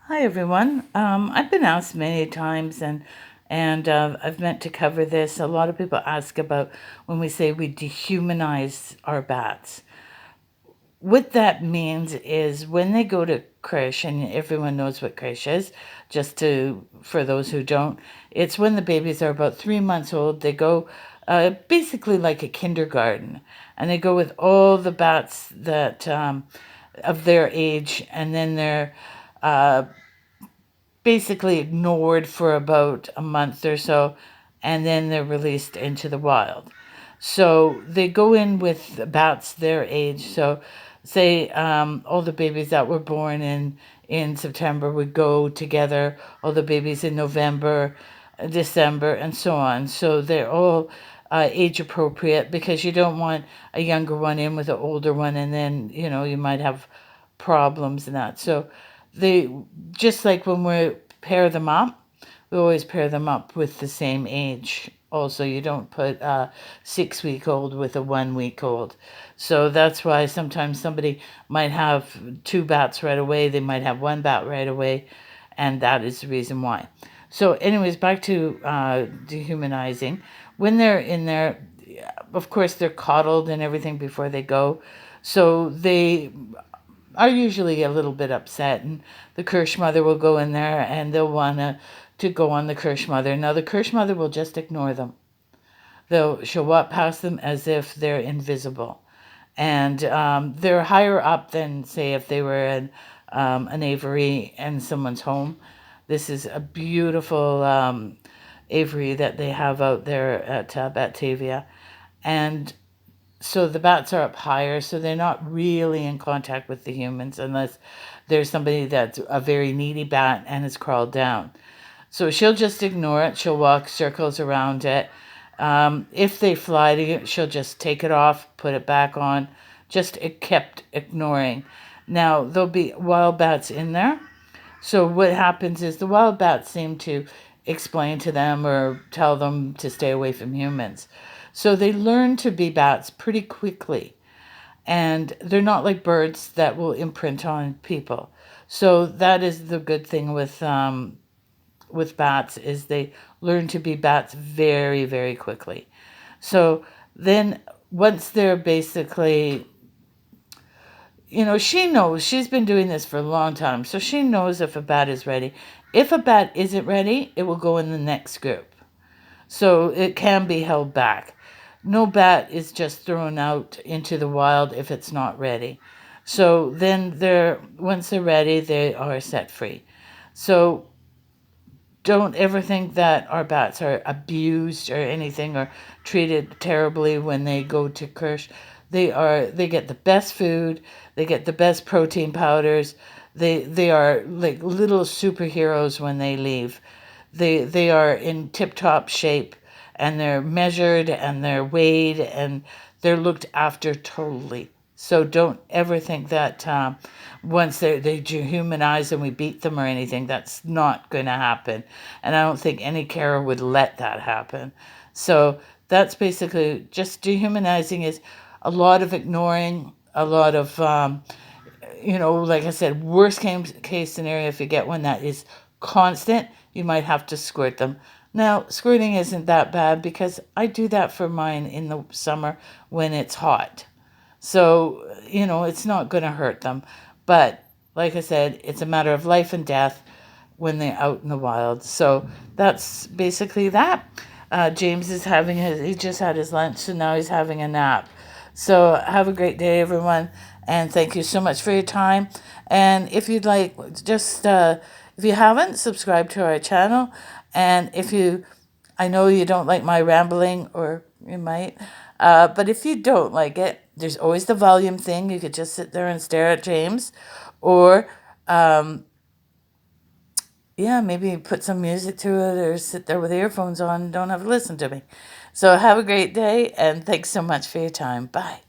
Hi everyone. I've been asked many times, and I've meant to cover this. A lot of people ask about when we say we dehumanize our bats. What that means is when they go to creche, and everyone knows what creche is. Just to for those who don't, it's when the babies are about 3 months old. They go basically like a kindergarten, and they go with all the bats that of their age, and then they're basically ignored for about a month or so, and then they're released into the wild. So they go in with bats their age. So, say all the babies that were born in September would go together. All the babies in November, December, and so on. So they're all age appropriate because you don't want a younger one in with an older one, and then you might have problems and that. So they just like when we pair them up, we always pair them up with the same age. Also, you don't put a 6 week old with a 1 week old. So that's why sometimes somebody might have two bats right away, they might have one bat right away, and that is the reason why. So, anyways, back to dehumanizing. When they're in there, of course, they're coddled and everything before they go. So they are usually a little bit upset, and the Kirsch mother will go in there and they'll want to go on the Kirsch mother. Now the Kirsch mother will just ignore them. She'll walk past them as if they're invisible, and they're higher up than, say, if they were an aviary in someone's home. This is a beautiful aviary that they have out there at Batavia, and so the bats are up higher, so they're not really in contact with the humans unless there's somebody that's a very needy bat and has crawled down. So she'll just ignore it. She'll walk circles around it. If they fly to you, she'll just take it off, put it back on. Just it kept ignoring. Now there'll be wild bats in there. So what happens is the wild bats seem to explain to them or tell them to stay away from humans. So they learn to be bats pretty quickly, and they're not like birds that will imprint on people. So that is the good thing with bats, is they learn to be bats very, very quickly. So then once they're basically, she knows, she's been doing this for a long time, so she knows if a bat is ready. If a bat isn't ready, it will go in the next group. So it can be held back. No bat is just thrown out into the wild if it's not ready. So then once they're ready, they are set free. So don't ever think that our bats are abused or anything, or treated terribly when they go to Kirsch. They get the best food, they get the best protein powders. They are like little superheroes when they leave. They are in tip top shape, and they're measured and they're weighed and they're looked after totally. So don't ever think that once they dehumanize and we beat them or anything, that's not going to happen. And I don't think any carer would let that happen. So that's basically just dehumanizing, is a lot of ignoring, a lot of, like I said, worst case scenario, if you get one that is constant, you might have to squirt them. Now, squirting isn't that bad because I do that for mine in the summer when it's hot. So, it's not going to hurt them. But like I said, it's a matter of life and death when they're out in the wild. So that's basically that. James is he just had his lunch, and now he's having a nap. So have a great day, everyone. And thank you so much for your time. And if you'd like, if you haven't, subscribe to our channel. And I know you don't like my rambling, or you might, but if you don't like it, there's always the volume thing. You could just sit there and stare at James, or yeah, maybe put some music to it, or sit there with earphones on and don't have to listen to me. So have a great day, and thanks so much for your time. Bye.